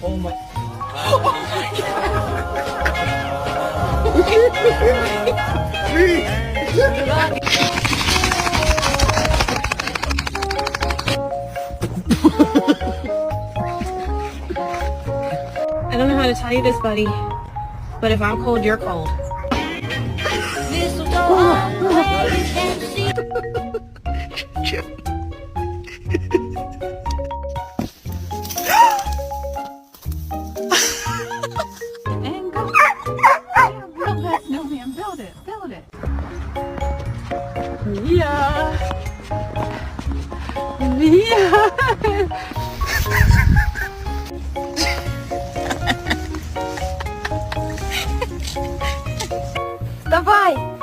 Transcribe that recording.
Oh my. I don't know how to tell you this, buddy, but if I'm cold, you're cold. And go. Yeah, build that snowman. Build it. Build it. Yeah. Yeah. Давай!